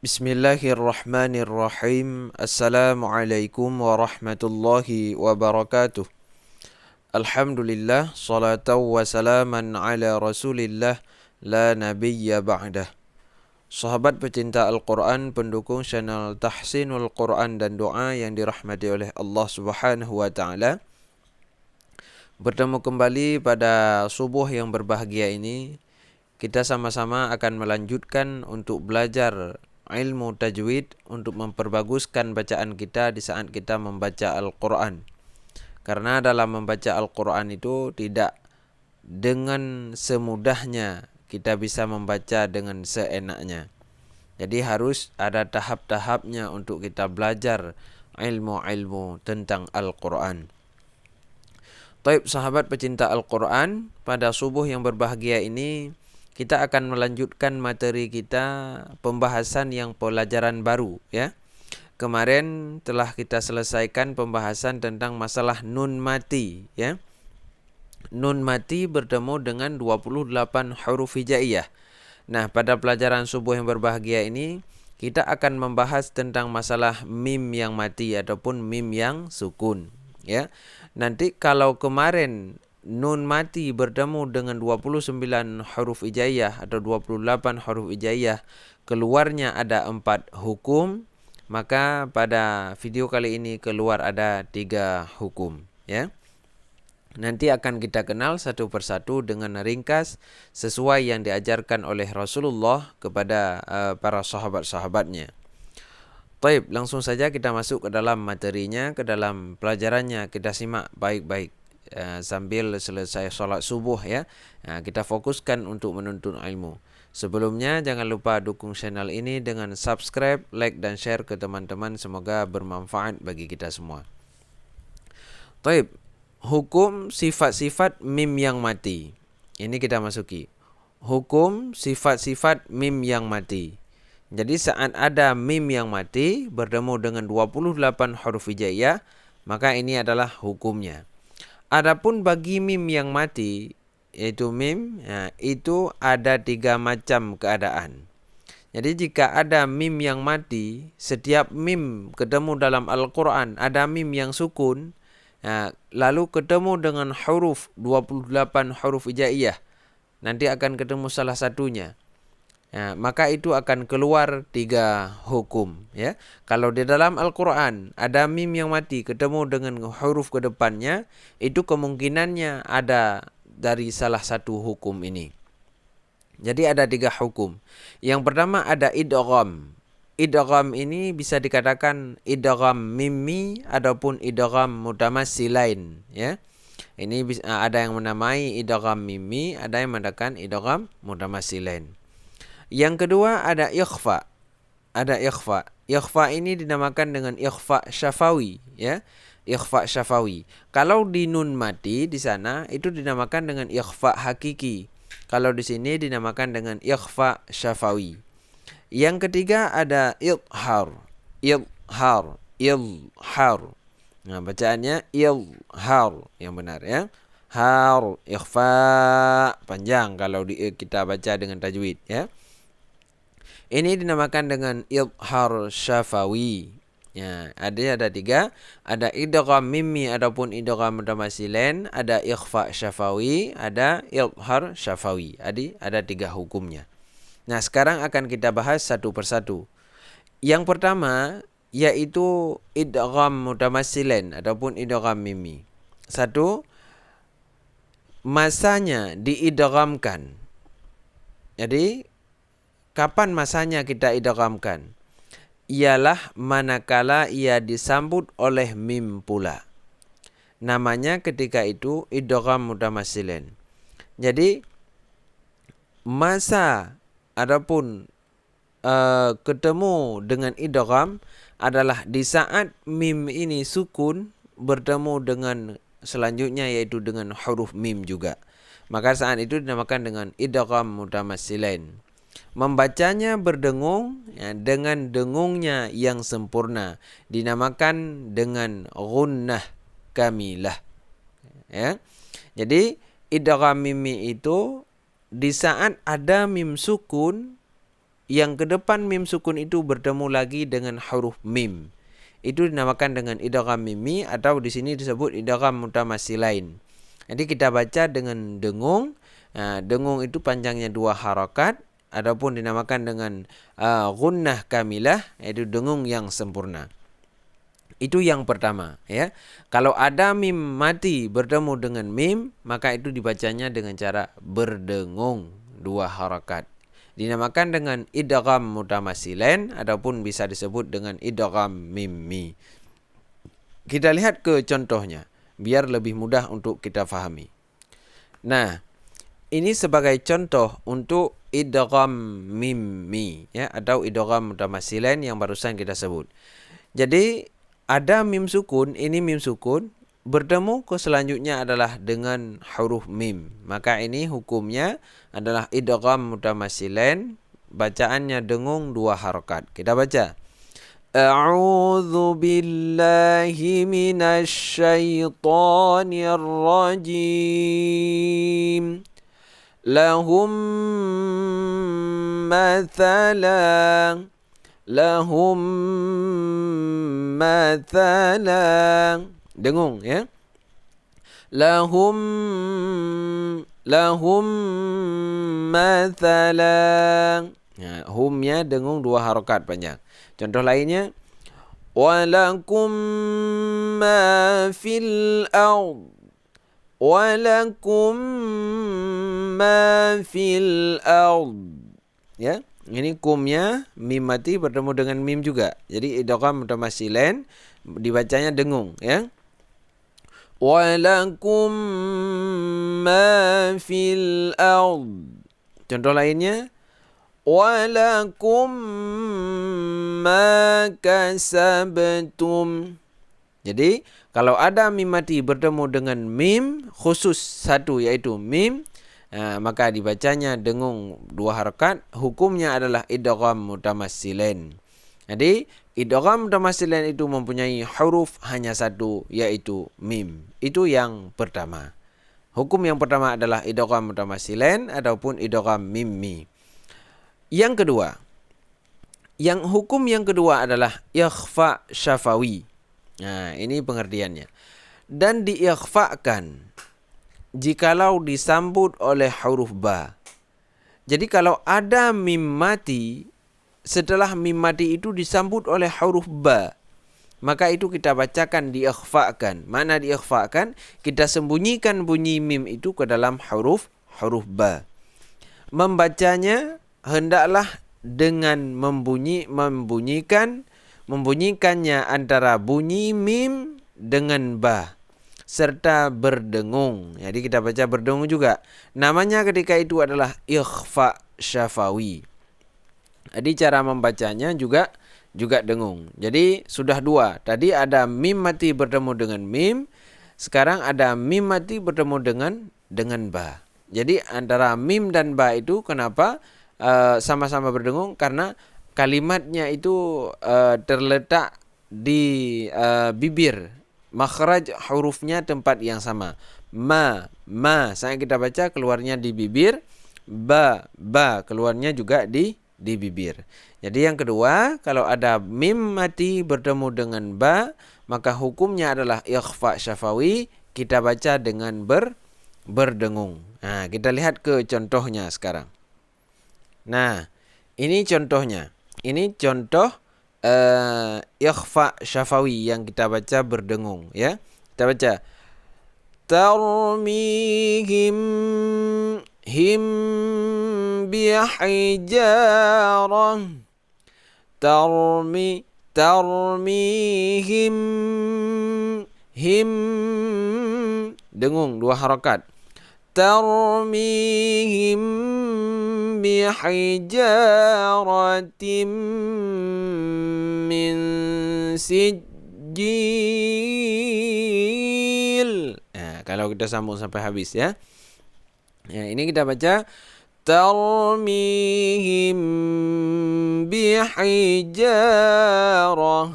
Bismillahirrahmanirrahim. Assalamualaikum warahmatullahi wabarakatuh. Alhamdulillah, salatan wa salaman ala rasulillah, la nabiyya ba'dah. Sahabat pecinta Al-Quran, pendukung channel Tahsinul Quran dan Doa yang dirahmati oleh Allah Subhanahu wa ta'ala. Bertemu kembali pada subuh yang berbahagia ini. Kita sama-sama akan melanjutkan untuk belajar ilmu tajwid untuk memperbaguskan bacaan kita di saat kita membaca Al-Quran. Karena dalam membaca Al-Quran itu tidak dengan semudahnya kita bisa membaca dengan seenaknya. Jadi harus ada tahap-tahapnya untuk kita belajar ilmu-ilmu tentang Al-Quran. Taib sahabat pecinta Al-Quran, pada subuh yang berbahagia ini kita akan melanjutkan materi kita pembahasan yang pelajaran baru ya. Kemarin telah kita selesaikan pembahasan tentang masalah nun mati ya. Nun mati bertemu dengan 28 huruf hijaiyah. Nah, pada pelajaran subuh yang berbahagia ini kita akan membahas tentang masalah mim yang mati ataupun mim yang sukun ya. Nanti kalau kemarin nun mati bertemu dengan 29 huruf hijaiyah atau 28 huruf hijaiyah, keluarnya ada 4 hukum, maka pada video kali ini keluar ada 3 hukum ya. Nanti akan kita kenal satu persatu dengan ringkas sesuai yang diajarkan oleh Rasulullah kepada para sahabat-sahabatnya. Baik, langsung saja kita masuk ke dalam materinya, ke dalam pelajarannya. Kita simak baik-baik sambil selesai sholat subuh ya. Kita fokuskan untuk menuntut ilmu. Sebelumnya jangan lupa dukung channel ini dengan subscribe, like dan share ke teman-teman. Semoga bermanfaat bagi kita semua. Baik, hukum sifat-sifat mim yang mati. Ini kita masuki. Hukum sifat-sifat mim yang mati. Jadi saat ada mim yang mati bertemu dengan 28 huruf hijaiyah, maka ini adalah hukumnya. Adapun bagi mim yang mati, yaitu mim, itu ada 3 macam keadaan. Jadi jika ada mim yang mati, setiap mim ketemu dalam Al-Quran, ada mim yang sukun, lalu ketemu dengan huruf 28 huruf hijaiyah, nanti akan ketemu salah satunya. Maka itu akan keluar 3 hukum ya. Kalau di dalam Al-Quran ada mim yang mati ketemu dengan huruf ke depannya, itu kemungkinannya ada dari salah satu hukum ini. Jadi ada 3 hukum. Yang pertama ada idgham. Idgham ini bisa dikatakan idgham mimmi ataupun idgham mutamassilain ya. Ini ada yang menamai idgham mimmi, ada yang mengatakan idgham mutamassilain. Yang kedua ada ikhfa. Ada ikhfa. Ikhfa ini dinamakan dengan ikhfa syafawi ya. Ikhfa syafawi. Kalau di nun mati di sana itu dinamakan dengan ikhfa hakiki. Kalau di sini dinamakan dengan ikhfa syafawi. Yang ketiga ada idhar. Idhar. Idhar. Nah, bacaannya idhar yang benar ya. Har, ikhfa panjang kalau kita baca dengan tajwid ya. Ini dinamakan dengan idhar syafawi. Ya, ada 3, ada idgham mimmi ataupun idgham mutamatsilain, ada ikhfa syafawi, ada idhar syafawi. Ada 3 hukumnya. Nah, sekarang akan kita bahas satu persatu. Yang pertama yaitu idgham mutamatsilain ataupun idgham mimmi. 1, masanya diidghamkan. Jadi kapan masanya kita idghamkan? Ialah manakala ia disambut oleh mim pula. Namanya ketika itu idgham mutamatsilain. Jadi masa adapun ketemu dengan idgham adalah di saat mim ini sukun bertemu dengan selanjutnya yaitu dengan huruf mim juga. Maka saat itu dinamakan dengan idgham mutamatsilain. Membacanya berdengung ya, dengan dengungnya yang sempurna dinamakan dengan ghunnah kamilah ya. Jadi idgham mimi itu di saat ada mim sukun yang ke depan mim sukun itu bertemu lagi dengan huruf mim. Itu dinamakan dengan idgham mimi atau di sini disebut idgham mutamatsilain. Jadi kita baca dengan dengung. Dengung itu panjangnya 2 harakat, adapun dinamakan dengan gunnah kamilah, yaitu dengung yang sempurna. Itu yang pertama, ya. Kalau ada mim mati bertemu dengan mim, maka itu dibacanya dengan cara berdengung 2 harakat. Dinamakan dengan idgham mutamatsilain ataupun bisa disebut dengan idgham mimmi. Kita lihat ke contohnya biar lebih mudah untuk kita fahami. Nah, ini sebagai contoh untuk idgham mimmi, ya, atau idgham mutamatsilain yang barusan kita sebut. Jadi ada mim sukun, ini mim sukun, bertemu ke selanjutnya adalah dengan huruf mim. Maka ini hukumnya adalah idgham mutamatsilain, bacaannya dengung 2 harakat. Kita baca. A'udzu billahi minasy syaithanir rajim. Lahum mathalan dengung, ya. Lahum mathalan. Humnya dengung 2 harakat panjang. Contoh lainnya, walakum ma fil ard. Walakum ma fil ard. Ya. Ini kumnya mim mati bertemu dengan mim juga. Jadi idgham mutamatsilain dibacanya dengung, ya. Walakum ma fil ard. Contoh lainnya, walakum ma kasabtum. Jadi kalau ada mim mati bertemu dengan mim khusus satu yaitu mim, maka dibacanya dengung 2 harakat. Hukumnya adalah idgham mutamatsilain. Jadi idgham mutamatsilain itu mempunyai huruf hanya satu yaitu mim. Itu yang pertama. Hukum yang pertama adalah idgham mutamatsilain ataupun idgham mimmi. Yang kedua, hukum yang kedua adalah ikhfa syafawi. Nah, ini pengertiannya. Dan diikhfakan jikalau disambut oleh huruf ba. Jadi kalau ada mim mati, setelah mim mati itu disambut oleh huruf ba, maka itu kita bacakan diikhfakan. Mana diikhfakan? Kita sembunyikan bunyi mim itu ke dalam huruf ba. Membacanya hendaklah dengan membunyikannya antara bunyi mim dengan ba serta berdengung. Jadi kita baca berdengung juga. Namanya ketika itu adalah ikhfa syafawi. Jadi cara membacanya juga dengung. Jadi sudah 2. Tadi ada mim mati bertemu dengan mim. Sekarang ada mim mati bertemu dengan ba. Jadi antara mim dan ba itu kenapa sama-sama berdengung? Karena kalimatnya itu terletak di bibir. Makhraj hurufnya tempat yang sama. Ma saat kita baca keluarnya di bibir. Ba keluarnya juga di bibir. Jadi yang kedua, kalau ada mim mati bertemu dengan ba, maka hukumnya adalah ikhfa syafawi. Kita baca dengan berdengung. Nah, kita lihat ke contohnya sekarang. Nah, ini contohnya. Ini contoh ikhfa syafawi yang kita baca berdengung, ya. Kita baca tarmihim bihijarah. Tarmihim dengung 2 harakat. Tarmihim bihijaratim min sijil. Nah, kalau kita sambung sampai habis, ya. Ini kita baca tarmihim bihijarah.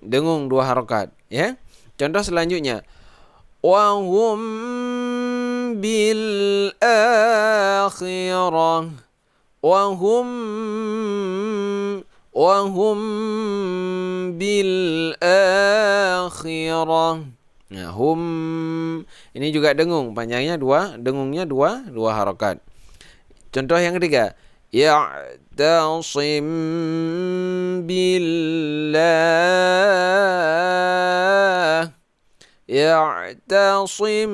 Dengung 2 harakat, ya. Contoh selanjutnya, wahum bil akhirah Wahum wahum bil akhirah. Nah, hum ini juga dengung, panjangnya dua, dengungnya dua harakat. Contoh yang ketiga, ya'tasim billah. Ya'tasim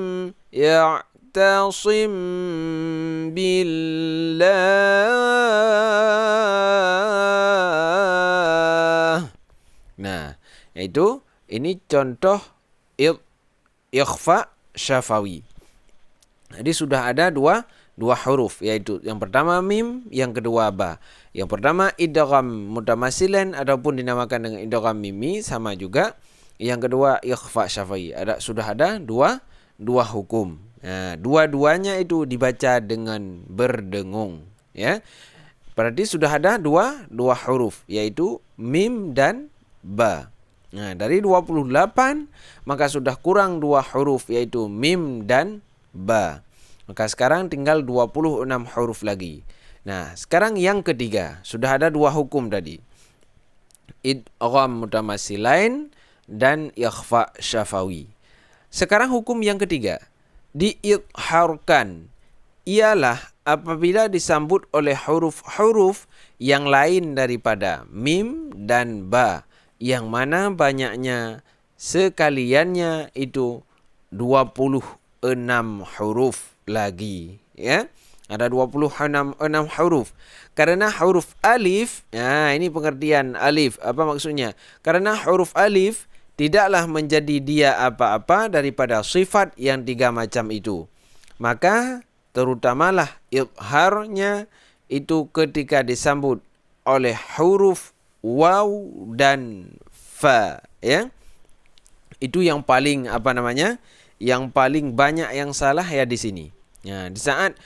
billah. Nah, itu ini contoh ikhfa syafawi. Jadi sudah ada dua huruf, yaitu yang pertama mim, yang kedua ba. Yang pertama idgham mutamatsilin ataupun dinamakan dengan idgham mimi, sama juga. Yang kedua ikhfa syafawi. Sudah ada dua hukum. Nah, dua-duanya itu dibaca dengan berdengung, ya. Berarti sudah ada dua huruf, yaitu mim dan ba. Nah, dari 28 maka sudah kurang dua huruf, yaitu mim dan ba. Maka sekarang tinggal 26 huruf lagi. Nah, sekarang yang ketiga, sudah ada dua hukum tadi. Idgham mutamatsilain dan ikhfa syafawi. Sekarang hukum yang ketiga, diidharkan, ialah apabila disambut oleh huruf-huruf yang lain daripada mim dan ba, yang mana banyaknya sekaliannya itu 26 huruf lagi, ya. Ada 26 huruf. Karena huruf alif, ini pengertian alif. Apa maksudnya? Karena huruf alif tidaklah menjadi dia apa-apa daripada sifat yang tiga macam itu. Maka terutamalah idharnya itu ketika disambut oleh huruf waw dan fa, ya. Itu yang paling yang paling banyak yang salah ya di sini. Ya, di saat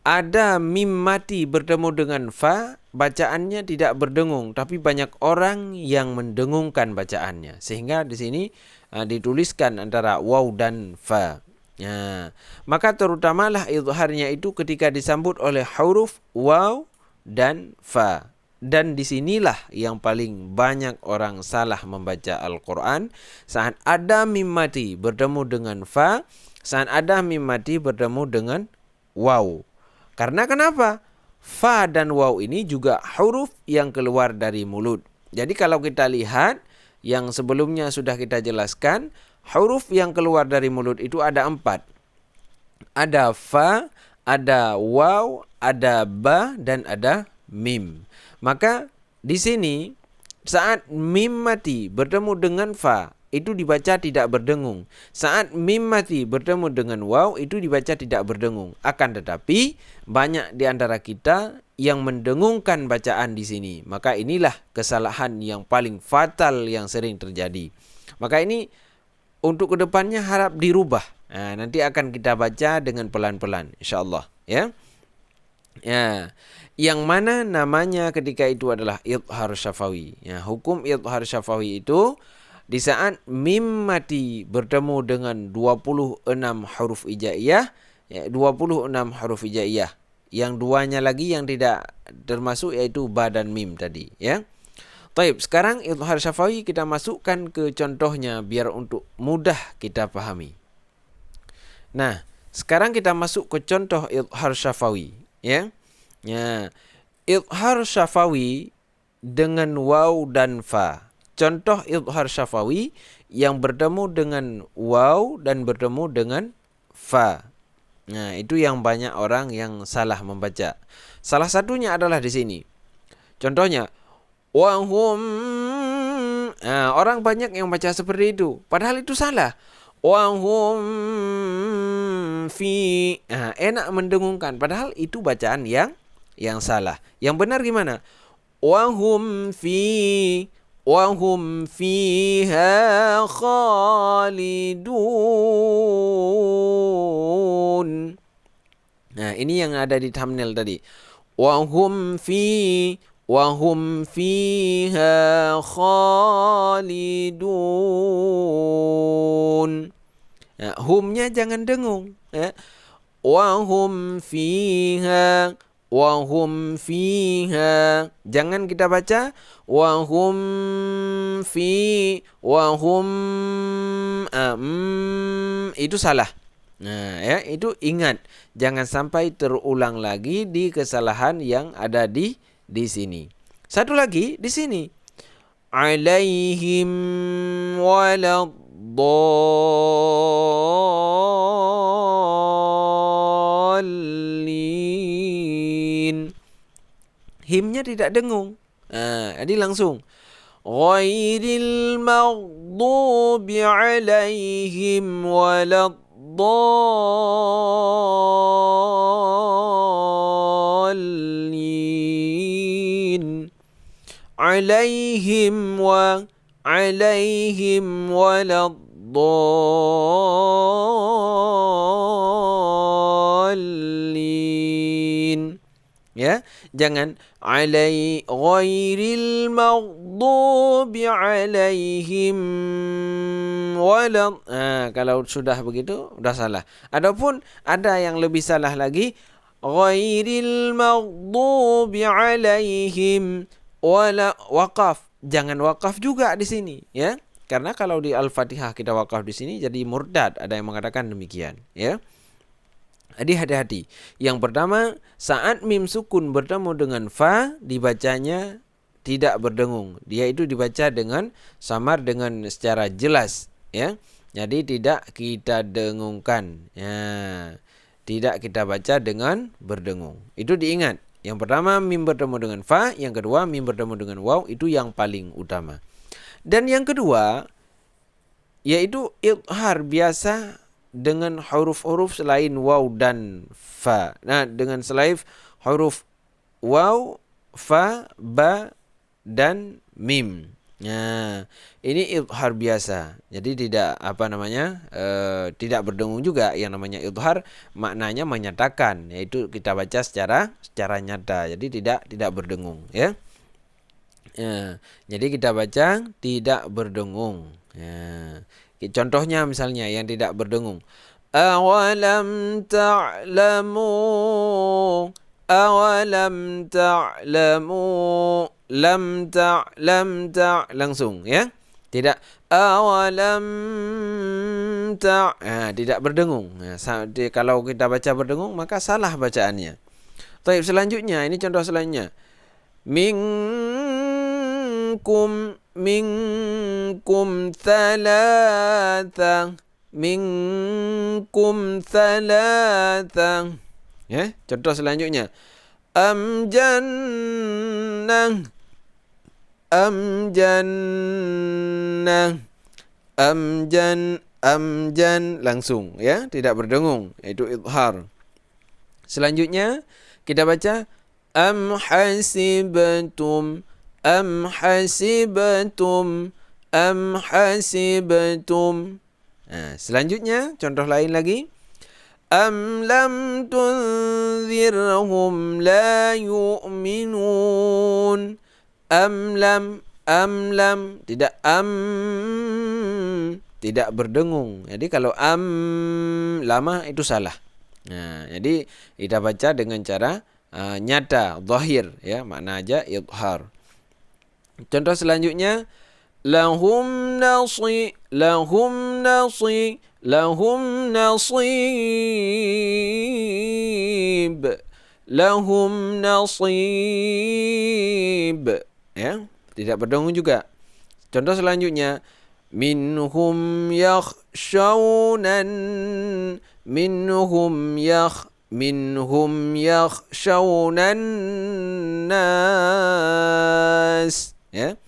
ada mim mati bertemu dengan fa, bacaannya tidak berdengung, tapi banyak orang yang mendengungkan bacaannya. Sehingga di sini dituliskan antara waw dan fa. Ya, maka terutamalah idharnya itu ketika disambut oleh huruf waw dan fa. Dan disinilah yang paling banyak orang salah membaca Al-Quran. Saat ada mim mati bertemu dengan fa, saat ada mim mati bertemu dengan waw. Karena kenapa? Fa dan waw ini juga huruf yang keluar dari mulut. Jadi kalau kita lihat yang sebelumnya sudah kita jelaskan, huruf yang keluar dari mulut itu ada 4. Ada fa, ada waw, ada ba, dan ada mim. Maka di sini saat mim mati bertemu dengan fa, itu dibaca tidak berdengung. Saat mim mati bertemu dengan waw, itu dibaca tidak berdengung. Akan tetapi banyak di antara kita yang mendengungkan bacaan di sini. Maka inilah kesalahan yang paling fatal yang sering terjadi. Maka ini untuk kedepannya harap dirubah. Nanti akan kita baca dengan pelan-pelan, insyaallah, ya. Ya, yang mana namanya ketika itu adalah idhar syafawi. Ya, hukum idhar syafawi itu di saat mim mati bertemu dengan 26 huruf hijaiyah, ya, 26 huruf hijaiyah. Yang duanya lagi yang tidak termasuk yaitu ba dan mim tadi, ya. Baik, sekarang idhar syafawi kita masukkan ke contohnya biar untuk mudah kita pahami. Nah, sekarang kita masuk ke contoh idhar syafawi, ya. Ya, idhar syafawi dengan waw dan fa. Contoh idhar syafawi yang bertemu dengan waw dan bertemu dengan fa. Nah, itu yang banyak orang yang salah membaca. Salah satunya adalah di sini. Contohnya, wahum. Orang banyak yang baca seperti itu, padahal itu salah. Wahum fi. Enak mendengungkan, padahal itu bacaan yang salah. Yang benar gimana? Wahum fiha khalidun. Nah, ini yang ada di thumbnail tadi. Wahum fiha khalidun. Humnya jangan dengung, ya. Wahum fiha Wahum fiha. Jangan kita baca wahum wahum itu salah. Nah, ya, itu ingat, jangan sampai terulang lagi di kesalahan yang ada di sini. Satu lagi di sini. Alaihim waladdallin. Himnya tidak dengung. Jadi langsung. Ghairil maghdubi alaihim waladdallin. Alaihim waladdallin. Ya, jangan ghairil maghdubi alaihim kalau sudah begitu sudah salah. Adapun ada yang lebih salah lagi, ghairil maghdubi alaihim waqaf. Jangan waqaf juga di sini, ya. Karena kalau di Al-Fatihah kita waqaf di sini jadi murdad, ada yang mengatakan demikian, ya. Jadi hati-hati. Yang pertama, saat mim sukun bertemu dengan fa, dibacanya tidak berdengung. Dia itu dibaca dengan samar, dengan secara jelas, ya. Jadi tidak kita dengungkan. Ya. Tidak kita baca dengan berdengung. Itu diingat. Yang pertama mim bertemu dengan fa, yang kedua mim bertemu dengan waw, itu yang paling utama. Dan yang kedua yaitu idhar biasa dengan huruf-huruf selain waw dan fa. Nah, dengan selain huruf waw, fa, ba, dan mim. Nah, ini idhar biasa. Jadi tidak tidak berdengung juga. Yang namanya idhar maknanya menyatakan, yaitu kita baca secara nyata. Jadi tidak berdengung, ya. Jadi kita baca tidak berdengung. Ya. Contohnya misalnya yang tidak berdengung. Awalam ta'lamu lam langsung, ya. Tidak awalam tidak berdengung. Kalau kita baca berdengung maka salah bacaannya. Baik, selanjutnya ini contoh selanjutnya. Minkum thalatha. Ya, contoh selanjutnya. Amjannah langsung, ya, tidak berdengung, itu idhar. Selanjutnya kita baca am hasibtum. Nah, selanjutnya contoh lain lagi. Am lam tunzirhum la yu'minun. Am lam tidak berdengung. Jadi kalau lama itu salah. Nah, jadi kita baca dengan cara nyata, zahir, ya, makna aja idhar. Contoh selanjutnya, lahum nasib. Ya, tidak berdengung juga. Contoh selanjutnya, minhum yakhshawnan nas. Ya.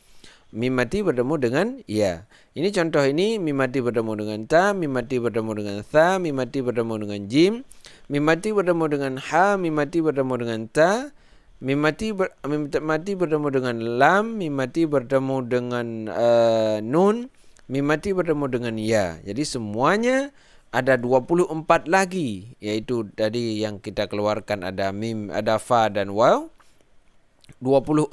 Mim mati bertemu dengan ya. Ini contoh ini, mim mati bertemu dengan ta, mim mati bertemu dengan tha, mim mati bertemu dengan jim, mim mati bertemu dengan ha, mim mati bertemu dengan ta, mim mati bertemu dengan lam, mim mati bertemu dengan nun, mim mati bertemu dengan ya. Jadi semuanya ada 24 lagi, yaitu tadi yang kita keluarkan ada mim, ada fa dan waw. 24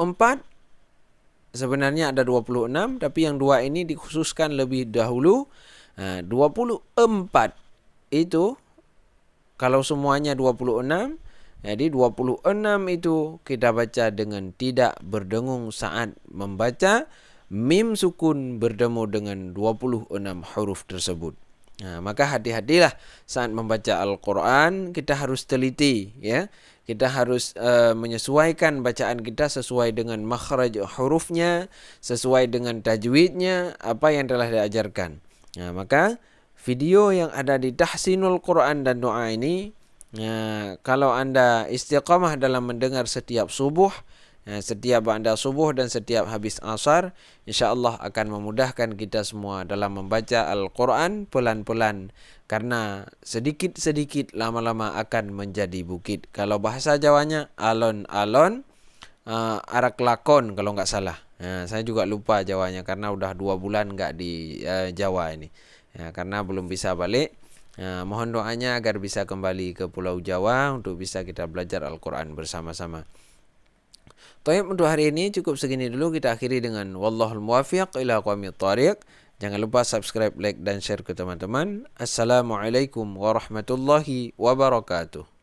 sebenarnya ada 26, tapi yang dua ini dikhususkan lebih dahulu. 24 itu kalau semuanya 26, Jadi 26 itu kita baca dengan tidak berdengung saat membaca. Mim sukun bertemu dengan 26 huruf tersebut. Nah, maka hati-hatilah saat membaca Al-Quran, kita harus teliti, ya. Kita harus menyesuaikan bacaan kita sesuai dengan makhraj hurufnya, sesuai dengan tajwidnya, apa yang telah diajarkan. Nah, maka video yang ada di Tahsinul Quran dan Doa ini, kalau Anda istiqamah dalam mendengar setiap subuh, setiap ba'da subuh dan setiap habis asar, insyaallah akan memudahkan kita semua dalam membaca Al-Quran pelan-pelan. Karena sedikit-sedikit lama-lama akan menjadi bukit. Kalau bahasa Jawanya alon-alon, arak lakon kalau nggak salah. Saya juga lupa Jawanya karena udah 2 bulan nggak di Jawa ini. Karena belum bisa balik. Mohon doanya agar bisa kembali ke Pulau Jawa untuk bisa kita belajar Al-Quran bersama-sama. Taib, untuk hari ini cukup segini dulu, kita akhiri dengan wallahul muwaffiq ila aqwamit thariq. Jangan lupa subscribe, like dan share ke teman-teman. Assalamualaikum warahmatullahi wabarakatuh.